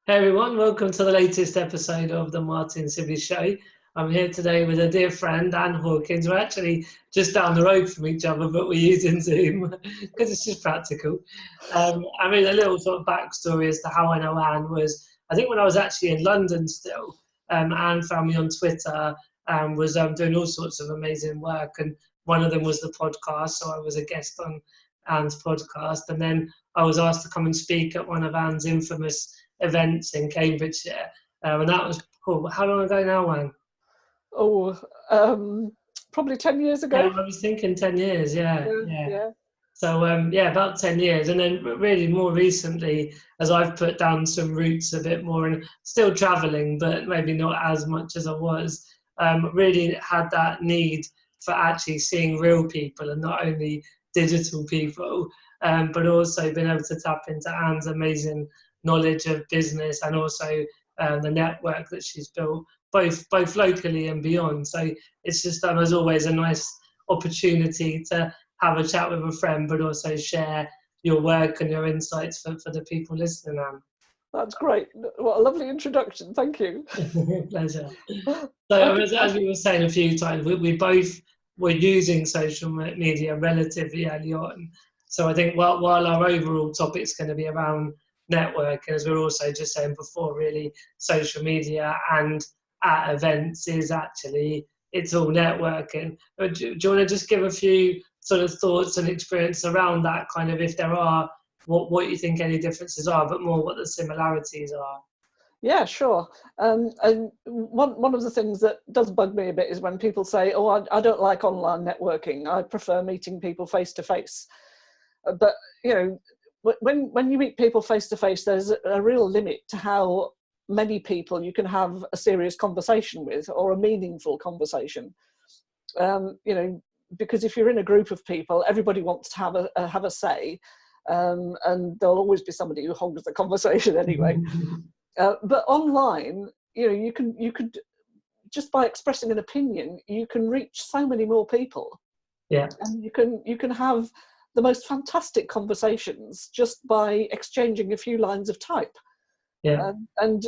Hey everyone, welcome to the latest episode of the Martyn Sibley show. I'm here today with a dear friend, Anne Hawkins. We're actually just down the road from each other, but we're using Zoom because it's just practical. I mean, a little sort of backstory as to how I know Anne was, I think when I was actually in London still, Anne found me on Twitter and was doing all sorts of amazing work. And one of them was the podcast, so I was a guest on Anne's podcast. And then I was asked to come and speak at one of Anne's infamous events in Cambridgeshire, and that was cool. How long ago now, Wang? Oh, probably 10 years ago. Yeah, I was thinking 10 years, yeah. So, about 10 years. And then really more recently, as I've put down some roots a bit more and still traveling, but maybe not as much as I was, really had that need for actually seeing real people and not only digital people, but also being able to tap into Anne's amazing knowledge of business and also the network that she's built, both locally and beyond. So it's just, as always, a nice opportunity to have a chat with a friend, but also share your work and your insights for the people listening, Anne. That's great. What a lovely introduction. Thank you. Pleasure. So as we were saying a few times, we both were using social media relatively early on. So I think while our overall topic's going to be around networking, as we we're also just saying before, really social media and at events is actually, it's all networking. Do you want to just give a few sort of thoughts and experience around that, kind of, if there are, what you think any differences are, but more what the similarities are? Yeah, sure. And one of the things that does bug me a bit is when people say, oh, I don't like online networking. I prefer meeting people face to face. But, you know, when you meet people face to face, there's a real limit to how many people you can have a serious conversation with, or a meaningful conversation. You know, because if you're in a group of people, everybody wants to have a say, and there'll always be somebody who hogs the conversation anyway. But online, you know, you could just by expressing an opinion, you can reach so many more people. Yeah, and you can have the most fantastic conversations just by exchanging a few lines of type. Yeah. And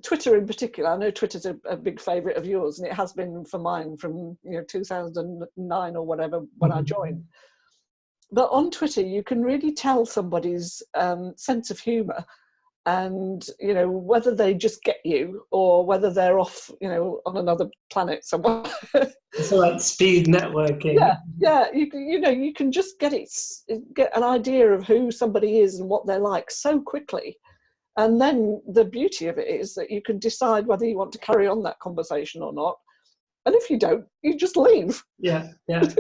Twitter in particular, I know Twitter's a big favourite of yours, and it has been for mine from 2009 or whatever when I joined. But on Twitter, you can really tell somebody's sense of humour, and whether they just get you or whether they're off on another planet somewhere. So like speed networking. Yeah, you can just get an idea of who somebody is and what they're like so quickly. And then the beauty of it is that you can decide whether you want to carry on that conversation or not. And if you don't, you just leave. Yeah. It's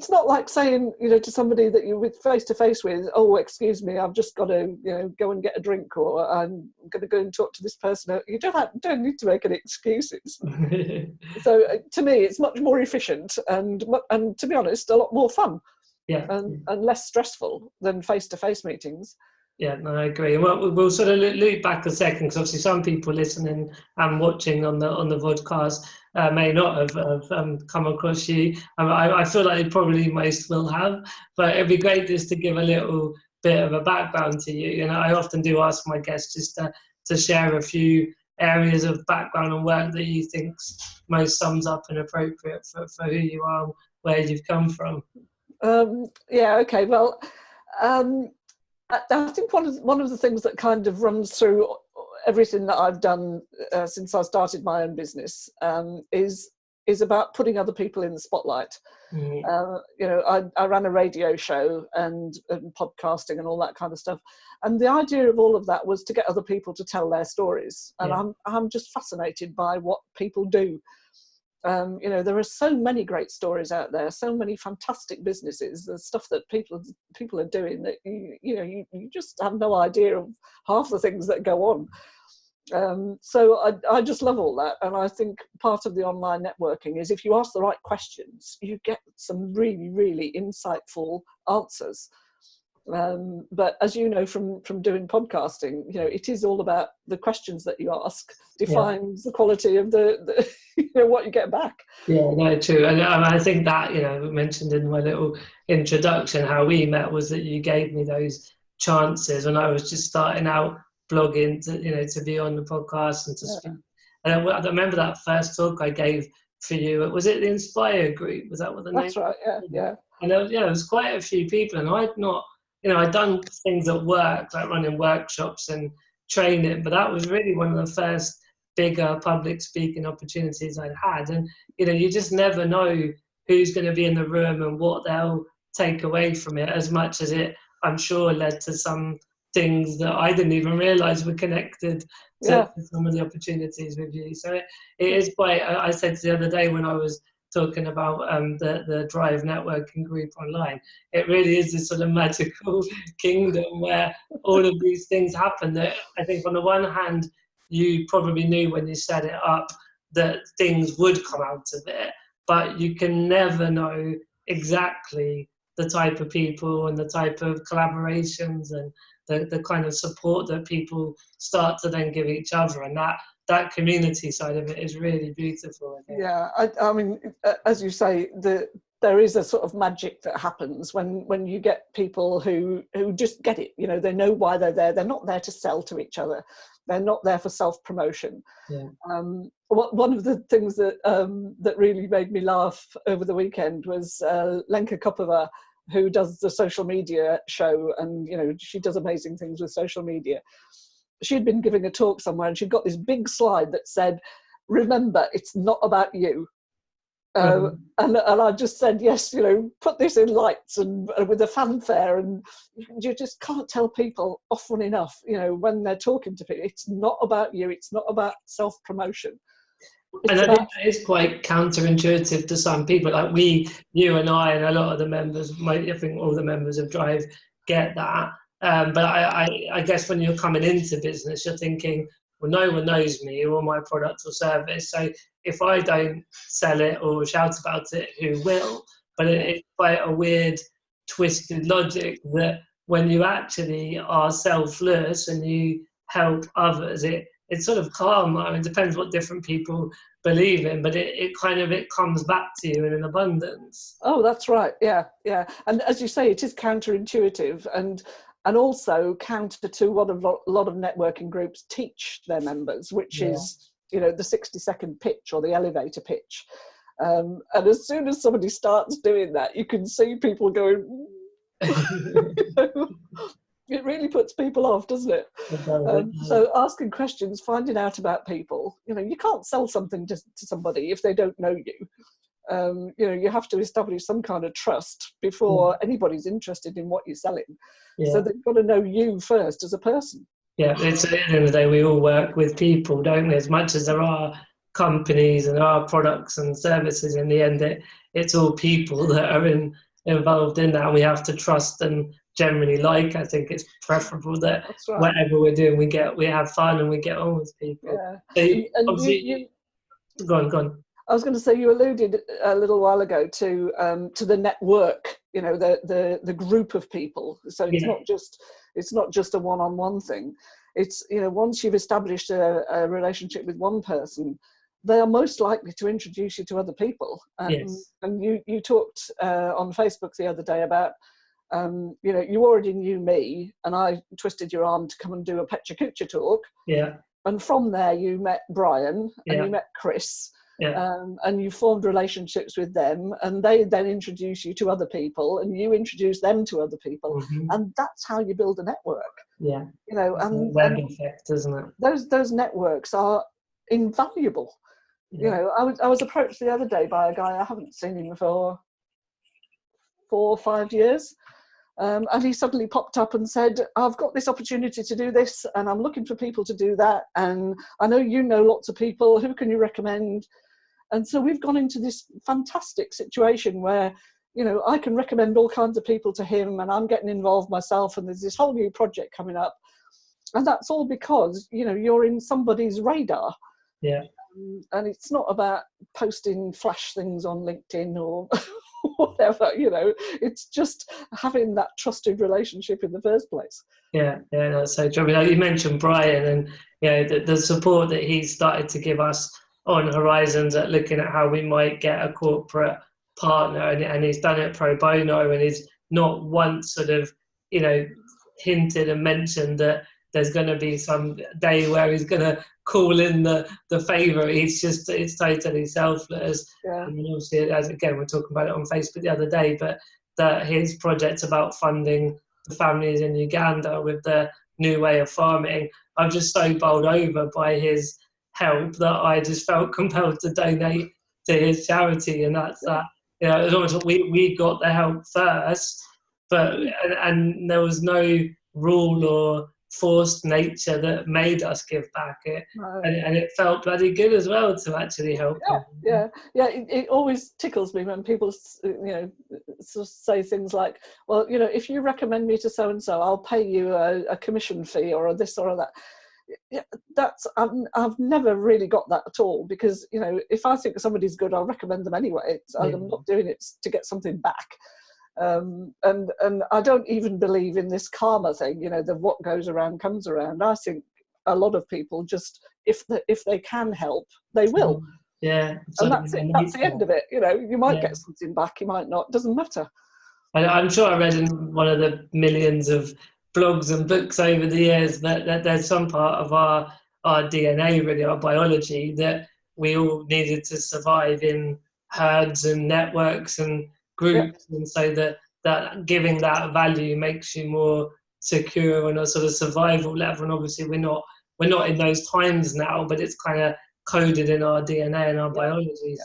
not like saying, to somebody that you're face to face with, oh, excuse me, I've just got to, go and get a drink, or I'm going to go and talk to this person. You don't need to make any excuses. So to me, it's much more efficient and to be honest, a lot more fun. Yeah. And less stressful than face to face meetings. Yeah, no, I agree. Well, we'll sort of loop back a second, because obviously some people listening and watching on the podcast may not have come across you. I feel like they probably most will have, but it'd be great just to give a little bit of a background to you. I often do ask my guests just to share a few areas of background and work that you think most sums up and appropriate for who you are and where you've come from. Yeah, okay. Well, I think one of the things that kind of runs through everything that I've done since I started my own business is about putting other people in the spotlight. Mm-hmm. I ran a radio show and podcasting and all that kind of stuff, and the idea of all of that was to get other people to tell their stories. And I'm just fascinated by what people do. There are so many great stories out there, so many fantastic businesses, the stuff that people are doing that you just have no idea of half the things that go on. So I just love all that, and I think part of the online networking is if you ask the right questions, you get some really, really insightful answers. But as you know from doing podcasting, it is all about the questions that you ask defines the quality of the what you get back. Yeah, no, true. And I think that, mentioned in my little introduction, how we met was that you gave me those chances when I was just starting out blogging to be on the podcast and to speak. And I remember that first talk I gave for you. Was it the Inspire group? Was that what the name? That's right. Yeah. And there was quite a few people, and I'd done things at work like running workshops and training, but that was really one of the first bigger public speaking opportunities I'd had. And you just never know who's going to be in the room and what they'll take away from it, as much as it, I'm sure, led to some things that I didn't even realize were connected to some of the opportunities with you. So it is quite, I said the other day when I was talking about the Drive networking group online, it really is this sort of magical kingdom where all of these things happen that I think on the one hand, you probably knew when you set it up that things would come out of it, but you can never know exactly the type of people and the type of collaborations and the kind of support that people start to then give each other, and that community side of it is really beautiful, I think. Yeah, I mean, as you say, there is a sort of magic that happens when you get people who just get it. They know why they're there. They're not there to sell to each other. They're not there for self-promotion. Yeah. One of the things that really made me laugh over the weekend was Lenka Kopova, who does the social media show, and she does amazing things with social media. She'd been giving a talk somewhere, and she'd got this big slide that said, "Remember, it's not about you." And I just said, yes, put this in lights and with a fanfare, and you just can't tell people often enough, when they're talking to people, it's not about you, it's not about self-promotion. And I think that is quite counterintuitive to some people. Like you and I, and a lot of the members, I think all the members of Drive get that. But I guess when you're coming into business, you're thinking, well, no one knows me or my product or service. So if I don't sell it or shout about it, who will? But it's quite a weird, twisted logic that when you actually are selfless and you help others, it's sort of karma. I mean, it depends what different people believe in, but it comes back to you in an abundance. Oh, that's right. Yeah. And as you say, it is counterintuitive and also counter to what a lot of networking groups teach their members, which is, the 60-second pitch or the elevator pitch. And as soon as somebody starts doing that, you can see people going, it really puts people off, doesn't it? So asking questions, finding out about people, you can't sell something to somebody if they don't know you. You have to establish some kind of trust before anybody's interested in what you're selling. Yeah. So they've got to know you first as a person. Yeah, it's at the end of the day, we all work with people, don't we? As much as there are companies and there are products and services, in the end, it's all people that are involved in that, and we have to trust and generally I think it's preferable that whatever we're doing, we have fun and we get on with people. Yeah. So go on. I was going to say, you alluded a little while ago to the network, the group of people. So it's not just a one-on-one thing. It's, once you've established a relationship with one person, they are most likely to introduce you to other people. Yes. And you talked on Facebook the other day about, you already knew me, and I twisted your arm to come and do a Pecha Kucha talk. Yeah. And from there, you met Brian and you met Chris. Yeah. And you formed relationships with them, and they then introduce you to other people, and you introduce them to other people, and that's how you build a network. Yeah, and web effect, isn't it? Those networks are invaluable. Yeah. I was approached the other day by a guy, I haven't seen him for 4 or 5 years. And he suddenly popped up and said, I've got this opportunity to do this, and I'm looking for people to do that. And I know you know lots of people. Who can you recommend? And so we've gone into this fantastic situation where, I can recommend all kinds of people to him, and I'm getting involved myself, and there's this whole new project coming up. And that's all because, you're in somebody's radar. Yeah. And it's not about posting flash things on LinkedIn or whatever, it's just having that trusted relationship in the first place. Yeah, that's so true. I mean, you mentioned Brian, and the support that he started to give us on Horizons at looking at how we might get a corporate partner, and he's done it pro bono, and he's not once sort of hinted and mentioned that there's going to be some day where he's going to call in the favour. It's totally selfless. Yeah. And obviously, as again, we're talking about it on Facebook the other day, but that his project about funding the families in Uganda with the new way of farming, I'm just so bowled over by his help that I just felt compelled to donate to his charity. And that's that. You know, it was almost like we got the help first, but and there was no rule or forced nature that made us give back it, and it felt bloody good as well to actually help him. It always tickles me when people, you know, sort of say things like, well, you know, if you recommend me to so and so, I'll pay you a commission fee or this or that. Yeah, that's I've never really got that at all, because, you know, if I think somebody's good, I'll recommend them anyway. I'm not doing it to get something back. And I don't even believe in this karma thing, you know, that what goes around comes around. I think a lot of people just, if they can help, they will. Yeah. And that's it. That's the end of it. You know, you might get something back, you might not. Doesn't matter. I'm sure I read in one of the millions of blogs and books over the years that there's some part of our DNA, really, our biology, that we all needed to survive in herds and networks and groups, and so that giving that value makes you more secure on a sort of survival level. And obviously we're not in those times now, but it's kind of coded in our DNA and our biology.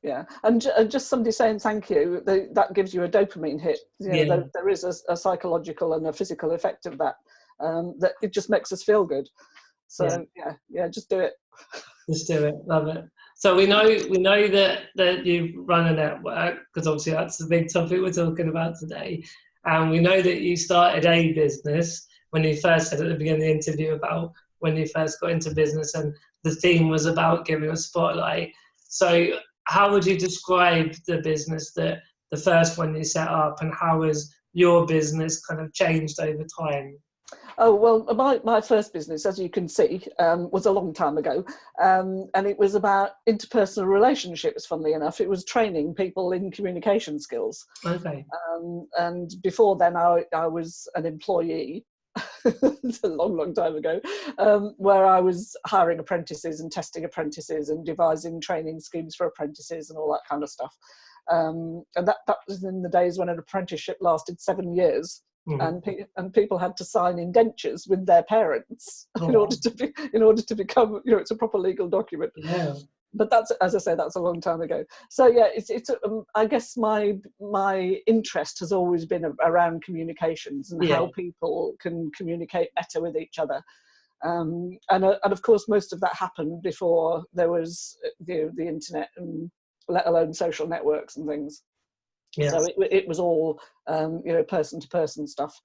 Yeah. And just somebody saying thank you, that gives you a dopamine hit. You know, there is a psychological and a physical effect of that, that it just makes us feel good. So just do it. Just do it. Love it. So we know that you run a network, because obviously that's the big topic we're talking about today. And we know that you started a business when you first said at the beginning of the interview about when you first got into business, and the theme was about giving a spotlight. So how would you describe the business, that the first one you set up, and how has your business kind of changed over time? Oh, well, my first business, as you can see, was a long time ago. And it was about interpersonal relationships, funnily enough. It was training people in communication skills. Okay. And before then, I was an employee. It's a long time ago, where I was hiring apprentices and testing apprentices and devising training schemes for apprentices and all that kind of stuff. And that was in the days when an apprenticeship lasted 7 years. Mm-hmm. And people had to sign indentures with their parents in order to become, you know, it's a proper legal document. Yeah. But that's, as I say, that's a long time ago. So yeah, it's I guess my interest has always been around communications and how people can communicate better with each other. And of course, most of that happened before there was the internet, and let alone social networks and things. Yes. So it was all, you know, person-to-person stuff.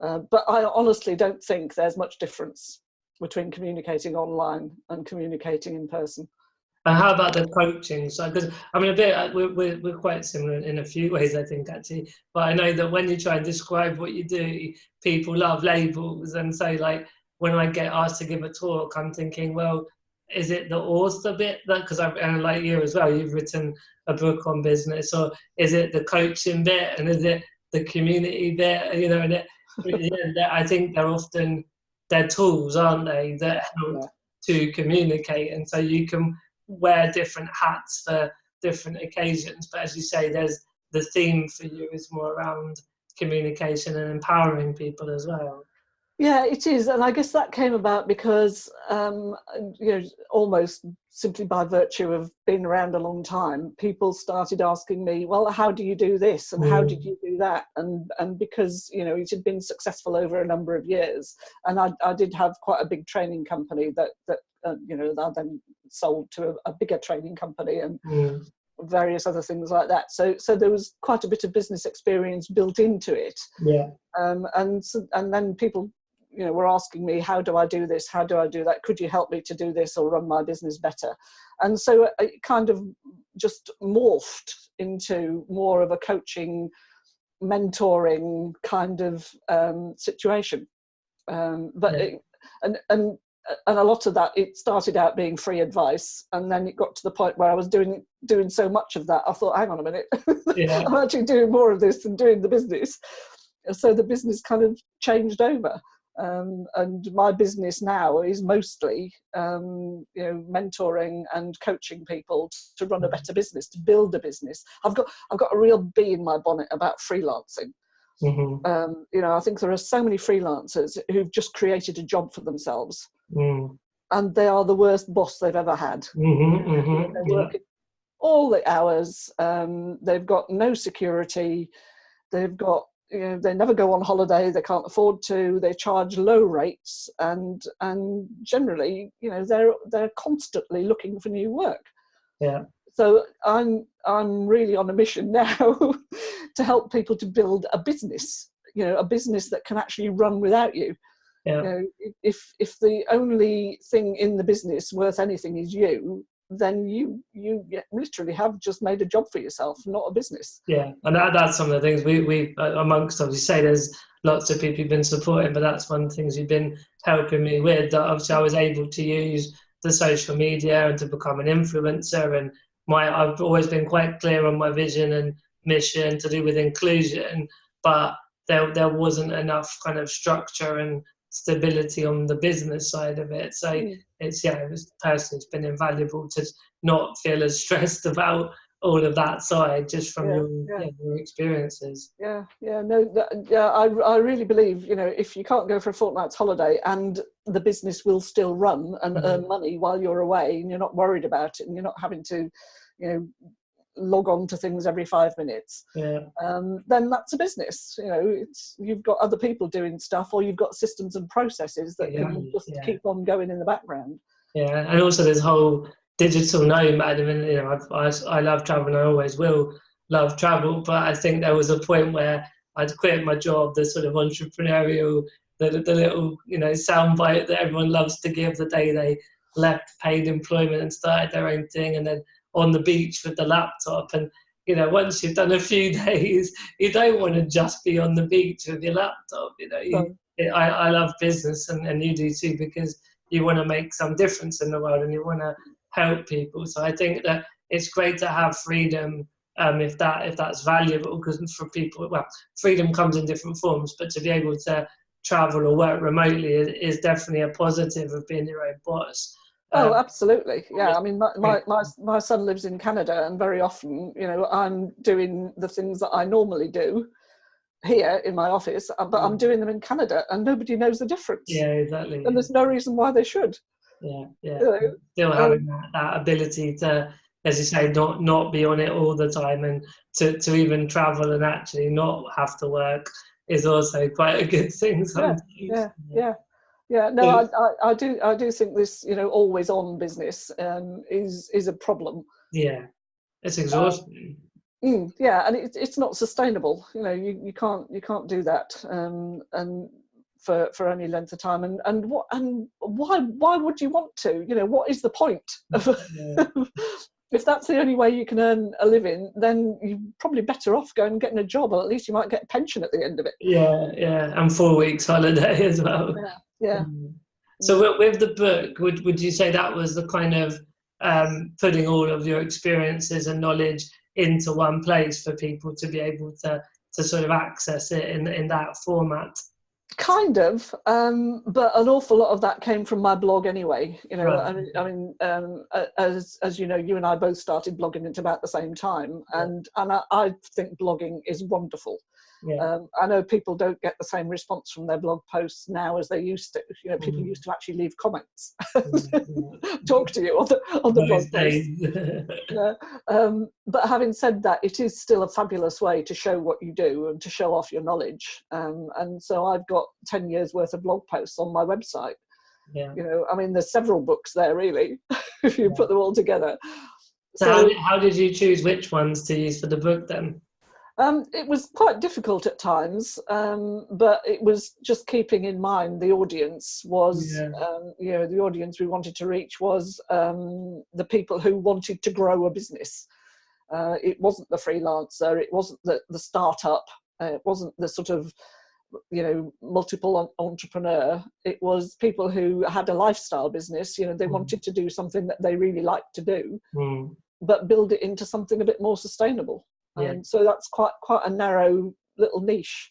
But I honestly don't think there's much difference between communicating online and communicating in person. And how about the coaching? So, because I mean, we're quite similar in a few ways, I think, actually. But I know that when you try and describe what you do, people love labels, and so like when I get asked to give a talk, I'm thinking, well, is it the author bit? Because and like you as well, you've written a book on business, or is it the coaching bit, and is it the community bit? You know, and I think they're tools, aren't they, that help to communicate, and so you can wear different hats for different occasions. But as you say, there's the theme for you is more around communication and empowering people as well. Yeah, it is, and I guess that came about because, you know, almost simply by virtue of being around a long time, people started asking me, well, how do you do this, and how did you do that? And because, you know, it had been successful over a number of years, and I did have quite a big training company that you know, I then sold to a bigger training company and various other things like that. So there was quite a bit of business experience built into it. Yeah. And then people, you know, were asking me, how do I do this? How do I do that? Could you help me to do this or run my business better? And so it kind of just morphed into more of a coaching, mentoring kind of situation. And a lot of that, it started out being free advice, and then it got to the point where I was doing so much of that, I thought, hang on a minute, I'm actually doing more of this than doing the business. So the business kind of changed over. And my business now is mostly, mentoring and coaching people to run a better business, to build a business. I've got a real bee in my bonnet about freelancing. I think there are so many freelancers who've just created a job for themselves, and they are the worst boss they've ever had. They're working all the hours. They've got no security. They've got, they never go on holiday. They can't afford to. They charge low rates, and generally, they're constantly looking for new work. Yeah. So I'm really on a mission now to help people to build a business. A business that can actually run without you. Yeah. If the only thing in the business worth anything is you, then you literally have just made a job for yourself, not a business. Yeah, and that's some of the things we amongst, obviously, say there's lots of people you've been supporting, but that's one of the things you've been helping me with. That obviously I was able to use the social media and to become an influencer, and I've always been quite clear on my vision and mission to do with inclusion, but there wasn't enough kind of structure and stability on the business side of it. So it's personally it's been invaluable to not feel as stressed about all of that side just from your experiences. I really believe, if you can't go for a fortnight's holiday and the business will still run and earn money while you're away, and you're not worried about it, and you're not having to log on to things every 5 minutes, then that's a business. You've got other people doing stuff, or you've got systems and processes that can just keep on going in the background. And also this whole digital nomad. I mean, I love travel, and I always will love travel, but I think there was a point where I'd quit my job, the sort of entrepreneurial, the little soundbite that everyone loves to give the day they left paid employment and started their own thing, and then on the beach with the laptop. And once you've done a few days, you don't want to just be on the beach with your laptop. I love business, and you do too, because you want to make some difference in the world and you want to help people. So I think that it's great to have freedom, if that's valuable, because for people, freedom comes in different forms, but to be able to travel or work remotely is definitely a positive of being your own boss. Oh, absolutely. Yeah. I mean, my son lives in Canada, and very often, I'm doing the things that I normally do here in my office, but I'm doing them in Canada, and nobody knows the difference. Yeah, exactly. And there's no reason why they should. Still having that ability to, as you say, not be on it all the time, and to even travel and actually not have to work is also quite a good thing sometimes. No, I do think this, always on business is a problem. Yeah, it's exhausting. And it's not sustainable. You can't do that, and for any length of time. And why would you want to? What is the point of if that's the only way you can earn a living, then you're probably better off going and getting a job, or at least you might get a pension at the end of it. And 4 weeks holiday as well. So with the book, would you say that was the kind of putting all of your experiences and knowledge into one place for people to be able to sort of access it in that format? Kind of, but an awful lot of that came from my blog anyway. Right. I mean, as you know, you and I both started blogging at about the same time, and I think blogging is wonderful. I know people don't get the same response from their blog posts now as they used to. People used to actually leave comments, talk to you on the blog post. But having said that, it is still a fabulous way to show what you do and to show off your knowledge. And so I've got 10 years worth of blog posts on my website. I mean, there's several books there, really, if you put them all together. So how did you choose which ones to use for the book then? It was quite difficult at times, but it was just keeping in mind the audience was, the audience we wanted to reach was the people who wanted to grow a business. It wasn't the freelancer, it wasn't the startup, it wasn't the sort of, multiple entrepreneur. It was people who had a lifestyle business. They wanted to do something that they really liked to do, but build it into something a bit more sustainable. So that's quite a narrow little niche.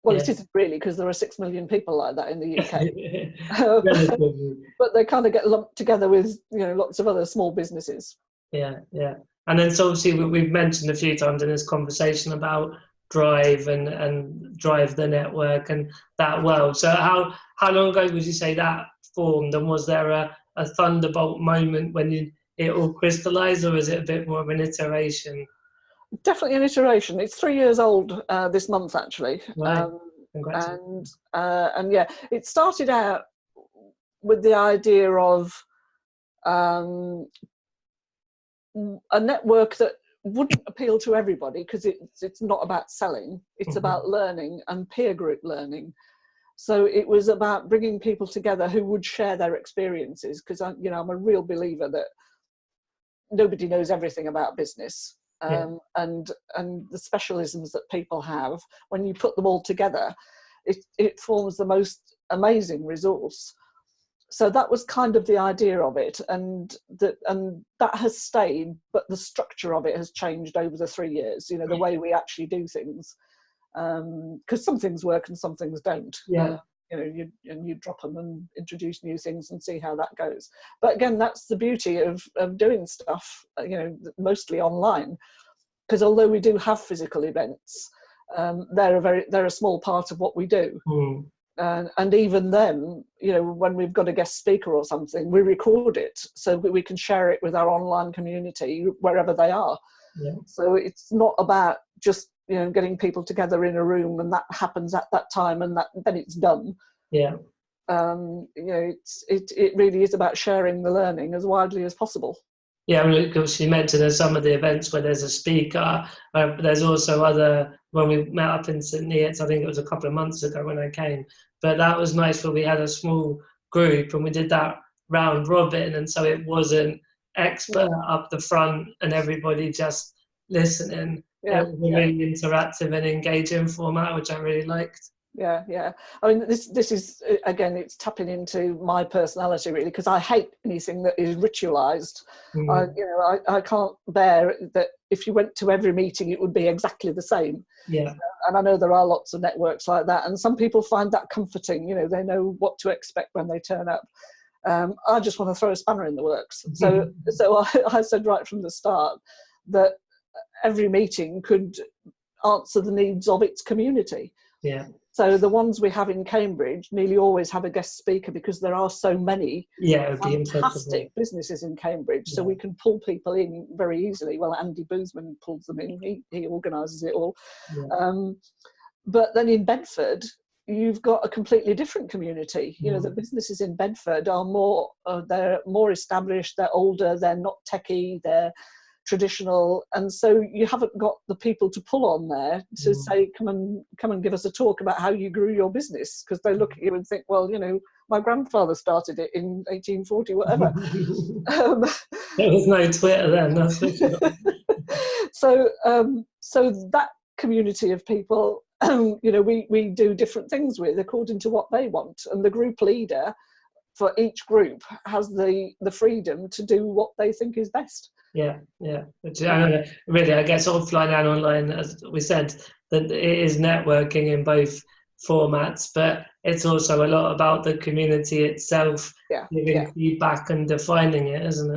Well, yeah. it isn't really, because there are 6 million people like that in the UK. Relatively. But they kind of get lumped together with, you know, lots of other small businesses. Yeah, yeah. And then so obviously we've mentioned a few times in this conversation about Drive and Drive the network and that world. So how long ago would you say that formed, and was there a thunderbolt moment when it all crystallized, or is it a bit more of an iteration? Definitely an iteration. It's 3 years old this month, actually. Right. Congratulations. And yeah, it started out with the idea of a network that wouldn't appeal to everybody, because it's not about selling, it's about learning and peer group learning. So it was about bringing people together who would share their experiences, because I'm a real believer that nobody knows everything about business. And the specialisms that people have, when you put them all together, it forms the most amazing resource. So that was kind of the idea of it, and that has stayed, but the structure of it has changed over the 3 years, you know, the way we actually do things, because some things work and some things don't. You know, you drop them and introduce new things and see how that goes. But again, that's the beauty of doing stuff, you know, mostly online, because although we do have physical events, they're a small part of what we do. And even then, you know, when we've got a guest speaker or something, we record it so that we can share it with our online community wherever they are. So it's not about just, you know, getting people together in a room and that happens at that time and then it's done. You know, it really is about sharing the learning as widely as possible. Yeah, because you mentioned there's some of the events where there's a speaker. There's also other, when we met up in St. Neots, I think it was a couple of months ago when I came, but that was nice where we had a small group and we did that round robin, and so it wasn't expert up the front and everybody just listening. It was a really interactive and engaging format, which I really liked. Yeah. I mean, this is, again, it's tapping into my personality, really, because I hate anything that is ritualized. I can't bear that if you went to every meeting, it would be exactly the same. And I know there are lots of networks like that, and some people find that comforting. You know, they know what to expect when they turn up. I just want to throw a spanner in the works. So I said right from the start that every meeting could answer the needs of its community. So the ones we have in Cambridge nearly always have a guest speaker, because there are so many fantastic businesses in Cambridge. So we can pull people in very easily. Well, Andy Boozman pulls them in. He organises it all. But then in Bedford, you've got a completely different community. You know, the businesses in Bedford are more, they're more established, they're older, they're not techie, they're traditional, and so you haven't got the people to pull on there to say, come and give us a talk about how you grew your business, because they look at you and think, well, you know, my grandfather started it in 1840, whatever. There was no Twitter then, that's for sure. So that community of people, you know, we do different things with according to what they want, and the group leader for each group has the freedom to do what they think is best. Which really, I guess offline and online, as we said, that it is networking in both formats, but it's also a lot about the community itself, giving feedback and defining it, isn't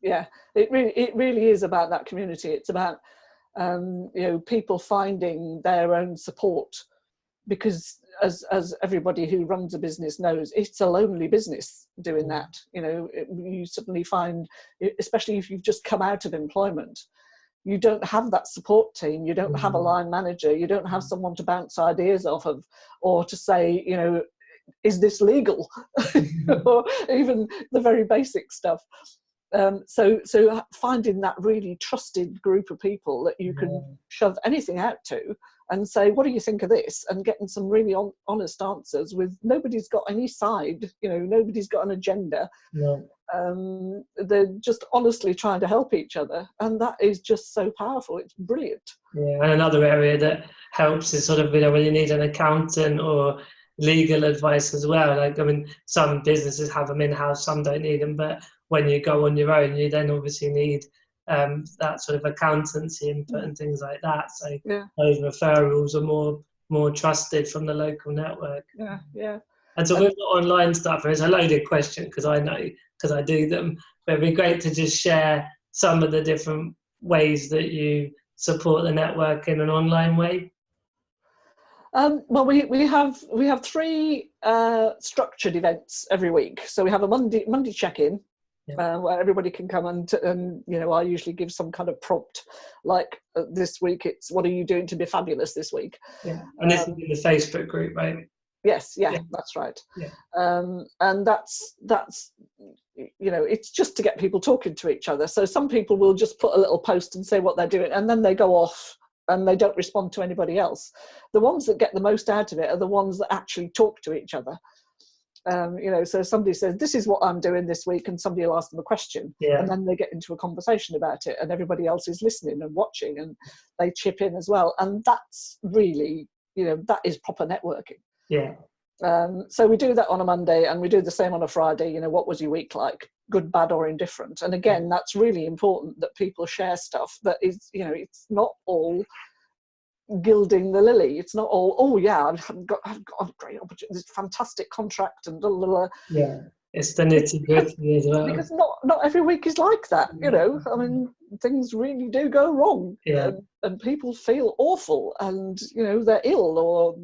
it? It really is about that community. It's about you know, people finding their own support, because as everybody who runs a business knows, it's a lonely business doing that. You know, you suddenly find, especially if you've just come out of employment, you don't have that support team, you don't have a line manager, you don't have someone to bounce ideas off of, or to say, you know, is this legal? Or even the very basic stuff. So finding that really trusted group of people that you can shove anything out to and say, what do you think of this? And getting some really honest answers with, nobody's got any side, you know, nobody's got an agenda. They're just honestly trying to help each other. And that is just so powerful. It's brilliant. And another area that helps is sort of, you know, when you need an accountant or legal advice as well. Like, I mean, some businesses have them in-house, some don't need them, but when you go on your own, you then obviously need that sort of accountancy input and things like that. So those referrals are more more trusted from the local network. Yeah. And so with the online stuff, it's a loaded question because I know, because I do them, but it'd be great to just share some of the different ways that you support the network in an online way. Well, we have 3 structured events every week. So we have a Monday check-in, where everybody can come and I usually give some kind of prompt, like this week it's what are you doing to be fabulous this week? Yeah, and this is in the Facebook group, right? Yes, that's right. Yeah. And that's it's just to get people talking to each other. So some people will just put a little post and say what they're doing, and then they go off and they don't respond to anybody else. The ones that get the most out of it are the ones that actually talk to each other. So somebody says, this is what I'm doing this week, and somebody will ask them a question, and then they get into a conversation about it, and everybody else is listening and watching, and they chip in as well. And that's really, that is proper networking. Yeah. So we do that on a Monday, and we do the same on a Friday. What was your week like? Good, bad, or indifferent? And again, that's really important that people share stuff that is, it's not all gilding the lily. It's not all, oh yeah, I've got a great opportunity, this fantastic contract, and blah, blah, blah. Yeah, it's the nitty gritty as well. Because not every week is like that. I mean, things really do go wrong, and people feel awful, and they're ill or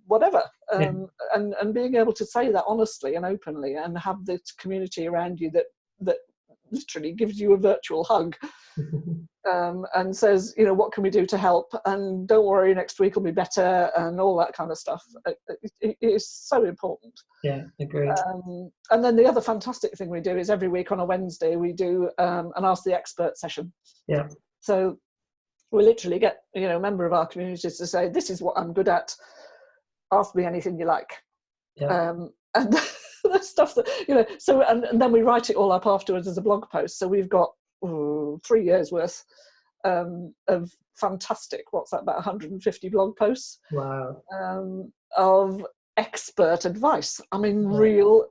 whatever, and being able to say that honestly and openly, and have this community around you that literally gives you a virtual hug, and says, what can we do to help, and don't worry, next week will be better, and all that kind of stuff. It is so important. Yeah, agreed. And then the other fantastic thing we do is every week on a Wednesday we do an Ask the Expert session. Yeah. So we literally get a member of our community to say, this is what I'm good at, ask me anything you like. And the stuff that so and then we write it all up afterwards as a blog post. So we've got 3 years worth of fantastic, what's that, about 150 blog posts. Wow. Of expert advice. I mean, real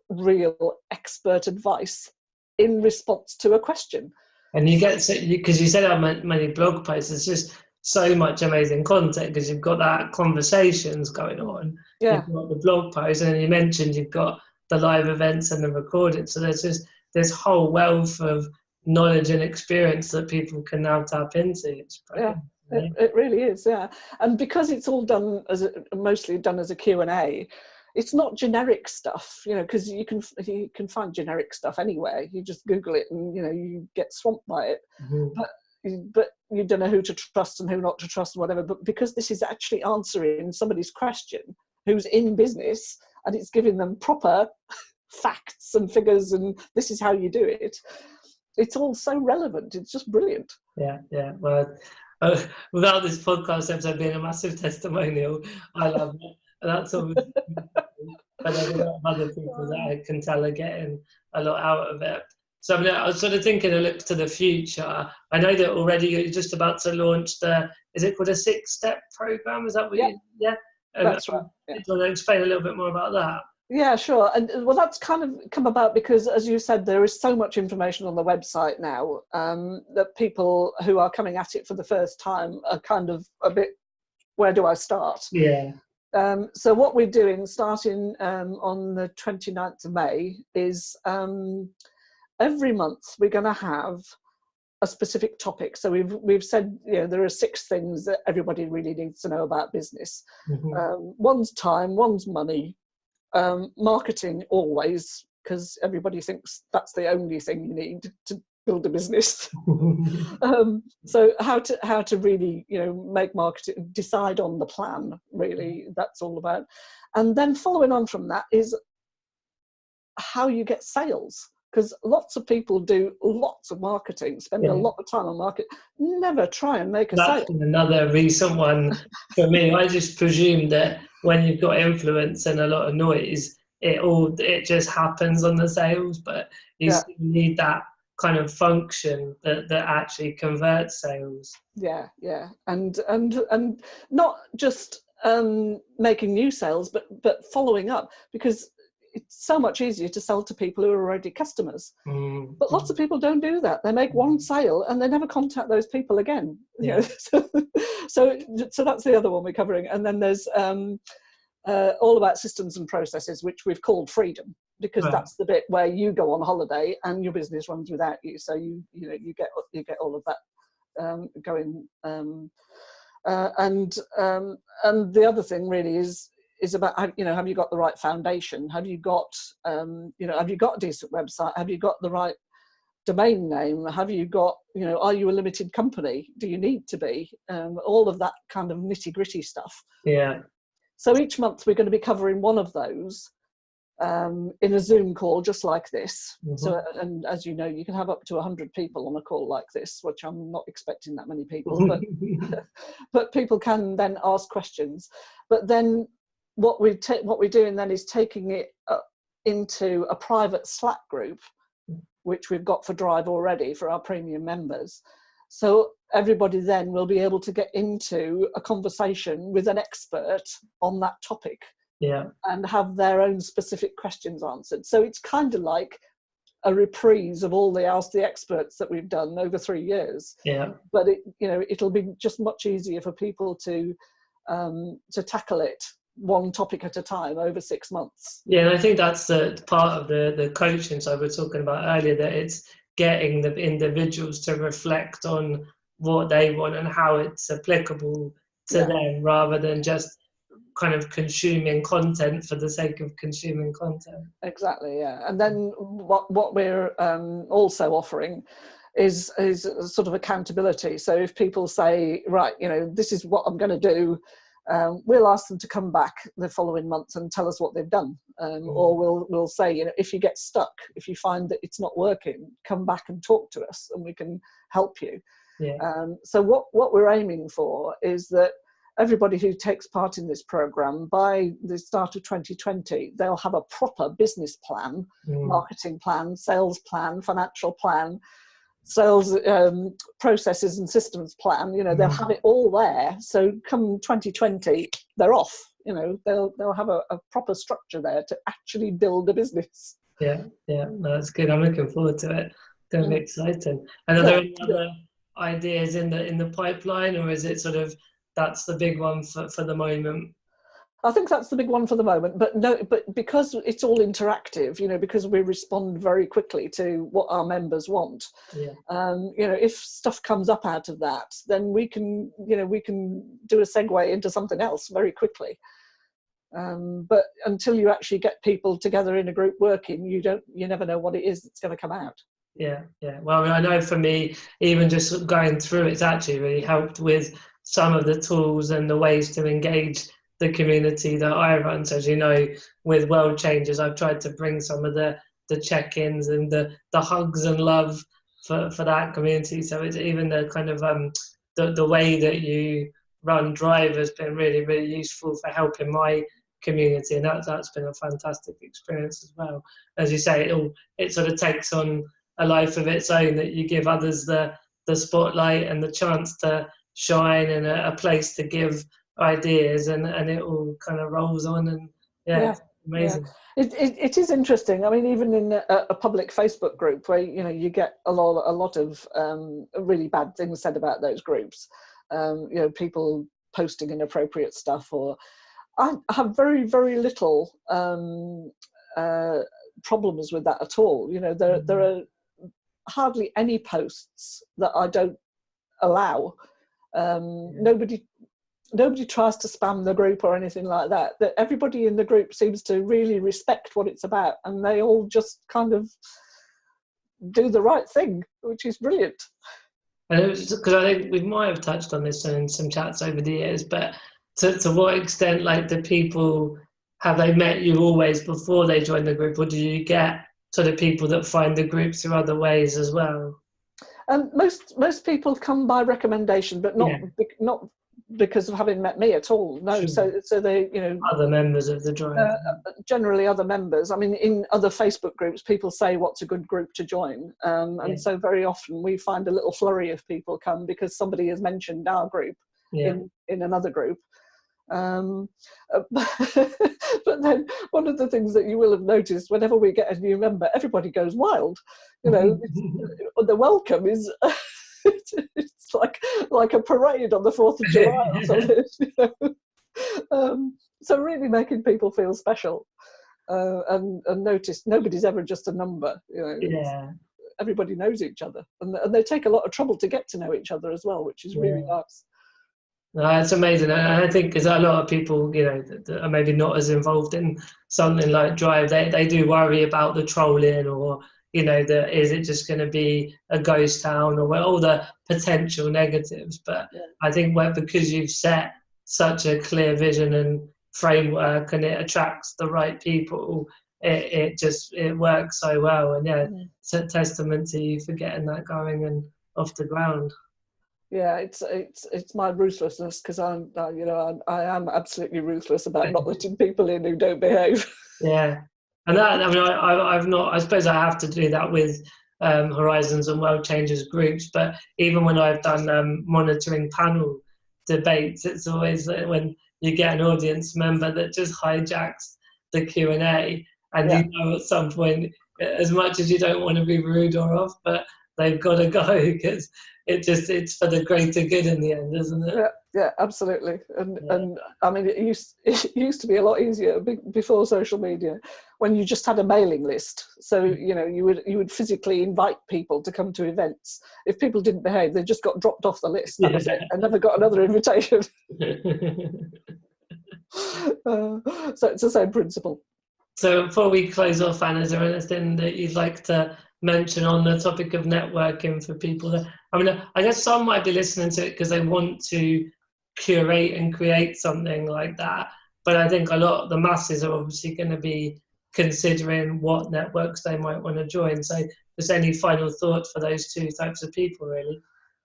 expert advice in response to a question. And you get, because you said how many blog posts, it's just so much amazing content, because you've got that conversations going on, you've got the blog posts, and then you mentioned you've got the live events and the recording. So there's just this whole wealth of knowledge and experience that people can now tap into. It's brilliant. It really is, and because it's all done mostly done as a Q&A, it's not generic stuff, because you can find generic stuff anywhere. You just Google it and you get swamped by it. But you don't know who to trust and who not to trust and whatever. But because this is actually answering somebody's question who's in business, and it's giving them proper facts and figures, and this is how you do it, it's all so relevant. It's just brilliant. Yeah. Well, without this podcast episode being a massive testimonial, I love it. And that's obviously, but there's a lot of other people that I can tell are getting a lot out of it. So I was sort of thinking a look to the future. I know that already you're just about to launch is it called a 6-step program? Is that what that's right. Do you want to explain a little bit more about that? Yeah, sure. And well, that's kind of come about because, as you said, there is so much information on the website now that people who are coming at it for the first time are kind of a bit, where do I start? Yeah. So what we're doing, starting on the 29th of May, is every month we're going to have a specific topic. So we've said, there are 6 things that everybody really needs to know about business. One's time, one's money, marketing always, because everybody thinks that's the only thing you need to build a business. So how to really make marketing, decide on the plan, really, that's all about. And then following on from that is how you get sales, because lots of people do lots of marketing, spend a lot of time on market, never try and make a sale. That's another recent one for me. I just presume that when you've got influence and a lot of noise, it just happens on the sales, but you still need that kind of function that actually converts sales. And not just making new sales, but following up, because it's so much easier to sell to people who are already customers. But lots of people don't do that. They make one sale and they never contact those people again. Yeah. So that's the other one we're covering. And then there's all about systems and processes, which we've called freedom, because that's the bit where you go on holiday and your business runs without you. So you get all of that going. And the other thing really is about, have you got the right foundation? Have you got have you got a decent website? Have you got the right domain name? Have you got, are you a limited company? Do you need to be? All of that kind of nitty gritty stuff. Yeah. So each month we're going to be covering one of those in a Zoom call just like this. So, and as you know, you can have up to 100 people on a call like this, which I'm not expecting that many people, but but people can then ask questions. But then what we're doing then is taking it into a private Slack group, which we've got for Drive already for our premium members. So everybody then will be able to get into a conversation with an expert on that topic. Yeah. And have their own specific questions answered. So it's kind of like a reprise of all the Ask the Experts that we've done over 3 years. Yeah. But it'll be just much easier for people to tackle it one topic at a time over 6 months. Yeah, and I think that's the part of the coaching side we were talking about earlier, that it's getting the individuals to reflect on what they want and how it's applicable to them, rather than just kind of consuming content for the sake of consuming content. Exactly, yeah. And then what we're also offering is sort of accountability. So if people say, right, this is what I'm going to do, we'll ask them to come back the following month and tell us what they've done. Or we'll say, if you get stuck, if you find that it's not working, come back and talk to us and we can help you. Yeah. So what we're aiming for is that everybody who takes part in this program, by the start of 2020, they'll have a proper business plan, marketing plan, sales plan, financial plan, sales processes and systems plan. They'll have it all there. So come 2020, they're off. They'll have a proper structure there to actually build a business. Yeah, no, that's good. I'm looking forward to it. It's going to be exciting. And are there any other ideas in the pipeline, or is it sort of that's the big one for the moment? I think that's the big one for the moment, but because it's all interactive, because we respond very quickly to what our members want. Yeah. If stuff comes up out of that, then we can do a segue into something else very quickly. But until you actually get people together in a group working, you never know what it is that's going to come out. Yeah. Well, I know for me, even just going through it's actually really helped with some of the tools and the ways to engage the community that I run. So as you know, with World Changers, I've tried to bring some of the check-ins and the hugs and love for that community. So it's even the kind of the way that you run Drive has been really, really useful for helping my community, and that's been a fantastic experience as well. As you say, it sort of takes on a life of its own, that you give others the spotlight and the chance to shine, and a place to give ideas, and it all kind of rolls on, and it's amazing. Yeah. It is interesting. I mean, even in a public Facebook group where you get a lot of really bad things said about those groups, people posting inappropriate stuff, or I have very, very little problems with that at all. There are hardly any posts that I don't allow. Nobody tries to spam the group or anything like that. That everybody in the group seems to really respect what it's about, and they all just kind of do the right thing, which is brilliant. And because I think we might have touched on this in some chats over the years, but to what extent, like, the people, have they met you always before they join the group, or do you get sort of people that find the group through other ways as well? Most people come by recommendation, but not because of having met me at all. No, sure. So they, other members of the Drive. Generally other members. I mean, in other Facebook groups, people say what's a good group to join, and so very often we find a little flurry of people come because somebody has mentioned our group in another group. But then one of the things that you will have noticed, whenever we get a new member, everybody goes wild. The welcome is it's like a parade on the 4th of July or something. So really making people feel special, and notice nobody's ever just a number. Yeah. Everybody knows each other, and they take a lot of trouble to get to know each other as well, which is really nice. No, it's amazing, and I think there's a lot of people, that are maybe not as involved in something like Drive. They do worry about the trolling, or is it just going to be a ghost town, or all the potential negatives. But I think because you've set such a clear vision and framework, and it attracts the right people, it works so well. And it's a testament to you for getting that going and off the ground. Yeah, it's my ruthlessness, because I am absolutely ruthless about not letting people in who don't behave. Yeah, and that, I've not. I suppose I have to do that with Horizons and World Changers groups. But even when I've done monitoring panel debates, it's always when you get an audience member that just hijacks the Q&A, and at some point, as much as you don't want to be rude or off, but they've got to go, because it's for the greater good in the end, isn't it? Yeah, absolutely. And I mean, it used to be a lot easier before social media, when you just had a mailing list. So you would physically invite people to come to events. If people didn't behave, they just got dropped off the list. That was it. I never got another invitation. So it's the same principle. So before we close off, Anna, is there anything that you'd like to mention on the topic of networking for people that, I guess some might be listening to it because they want to curate and create something like that, but I think the masses are obviously going to be considering what networks they might want to join. So just any final thoughts for those two types of people, really?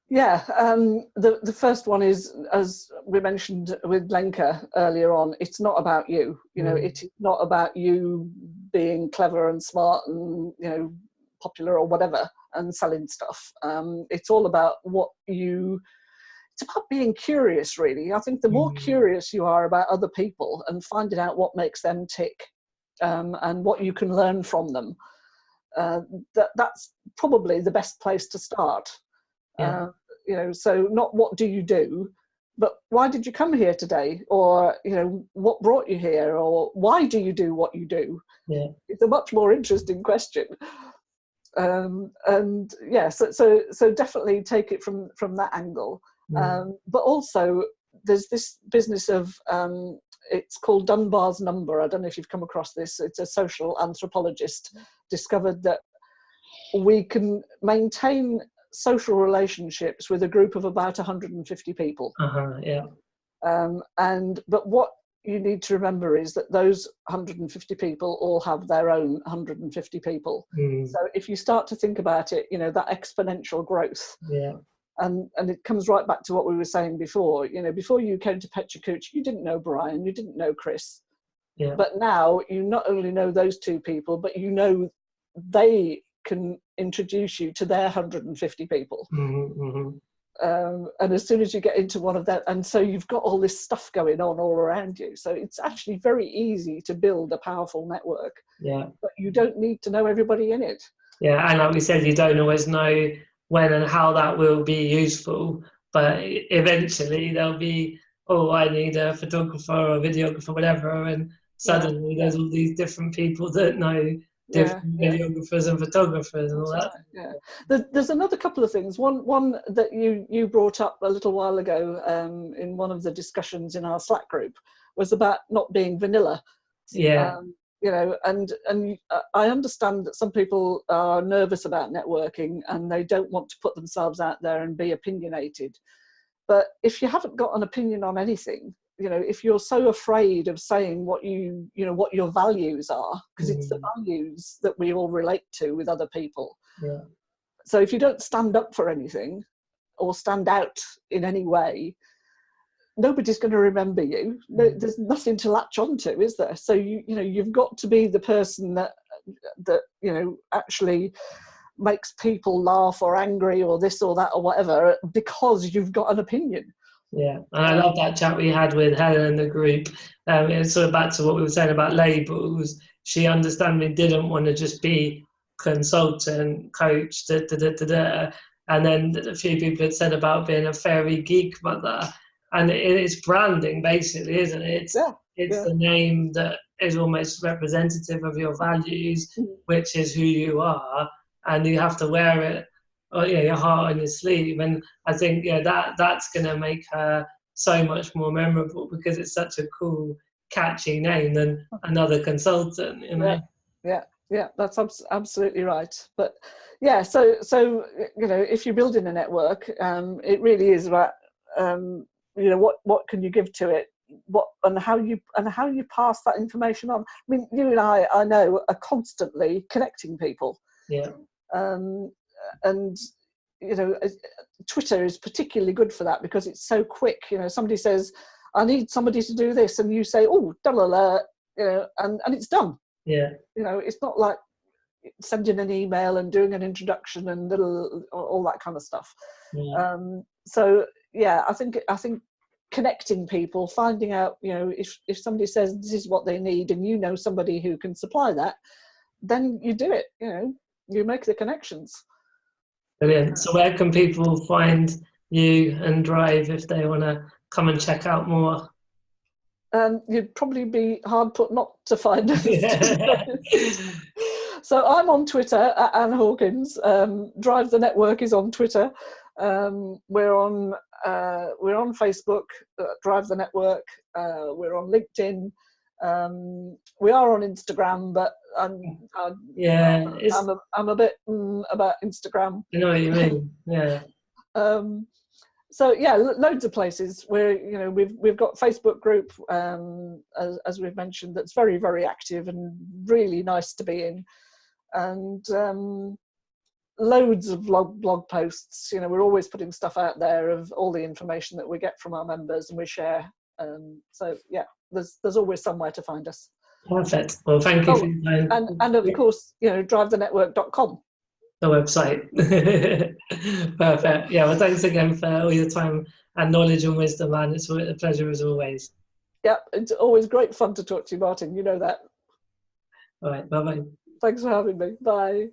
Yeah, the first one is, as we mentioned with Lenka earlier on, it's not about you. It's not about you being clever and smart and popular or whatever and selling stuff. It's all about it's about being curious, really. I think the more curious you are about other people and finding out what makes them tick, and what you can learn from them, that's probably the best place to start. So not what do you do, but why did you come here today, or what brought you here, or why do you do what you do? It's a much more interesting question. So definitely take it from that angle. But also there's this business of it's called Dunbar's number. I don't know if you've come across this. It's a social anthropologist discovered that we can maintain social relationships with a group of about 150 people. But what you need to remember is that those 150 people all have their own 150 people. So if you start to think about it, that exponential growth. And it comes right back to what we were saying before. Before you came to Petracouch, you didn't know Brian, you didn't know Chris. But now you not only know those two people, but they can introduce you to their 150 people. And as soon as you get into one of that, and so you've got all this stuff going on all around you. So it's actually very easy to build a powerful network. But you don't need to know everybody in it. And like we said, you don't always know when and how that will be useful, but eventually there'll be, I need a photographer or a videographer, whatever, and suddenly there's all these different people that know different videographers and photographers and all that. There's another couple of things. One that you brought up a little while ago in one of the discussions in our Slack group was about not being vanilla. And I understand that some people are nervous about networking and they don't want to put themselves out there and be opinionated. But if you haven't got an opinion on anything, if you're so afraid of saying what what your values are, because it's the values that we all relate to with other people. So if you don't stand up for anything or stand out in any way, nobody's going to remember you. There's nothing to latch onto, is there? So you've got to be the person that actually makes people laugh or angry or this or that or whatever, because you've got an opinion. Yeah, and I love that chat we had with Helen in the group. It's sort of back to what we were saying about labels. She understandably didn't want to just be consultant, coach, da, da, da, da, da. And then a few people had said about being a fairy geek mother. And it's branding, basically, isn't it? It's the name that is almost representative of your values, which is who you are, and you have to wear it, your heart on your sleeve. And I think that's going to make her so much more memorable, because it's such a cool, catchy name than another consultant, you know. Yeah, that's absolutely right. But yeah, so if you're building a network, it really is about what can you give to it, and how you pass that information on. I mean, you and I know, are constantly connecting people. Yeah. And Twitter is particularly good for that, because it's so quick. Somebody says, I need somebody to do this, and you say, oh, and it's done. Yeah. It's not like sending an email and doing an introduction and all that kind of stuff. Yeah. So yeah, I think connecting people, finding out, if somebody says this is what they need, and somebody who can supply that, then you do it. You make the connections. Brilliant. So where can people find you and Drive if they want to come and check out more? You'd probably be hard put not to find us. So I'm on Twitter at Anne Hawkins. Drive the Network is on Twitter. We're on Facebook, Drive the Network. We're on LinkedIn. We are on Instagram, but I'm a bit about Instagram. I know what you mean. Yeah. So yeah, loads of places where we've got Facebook group, as we've mentioned, that's very, very active and really nice to be in, and loads of blog posts. We're always putting stuff out there of all the information that we get from our members, and we share. So yeah, there's always somewhere to find us. Perfect. Well, thank you for your time. And of course, drivethenetwork.com. The website. Perfect. Yeah, well, thanks again for all your time and knowledge and wisdom, man. It's a pleasure as always. Yeah, it's always great fun to talk to you, Martyn. You know that. All right, bye-bye. Thanks for having me. Bye.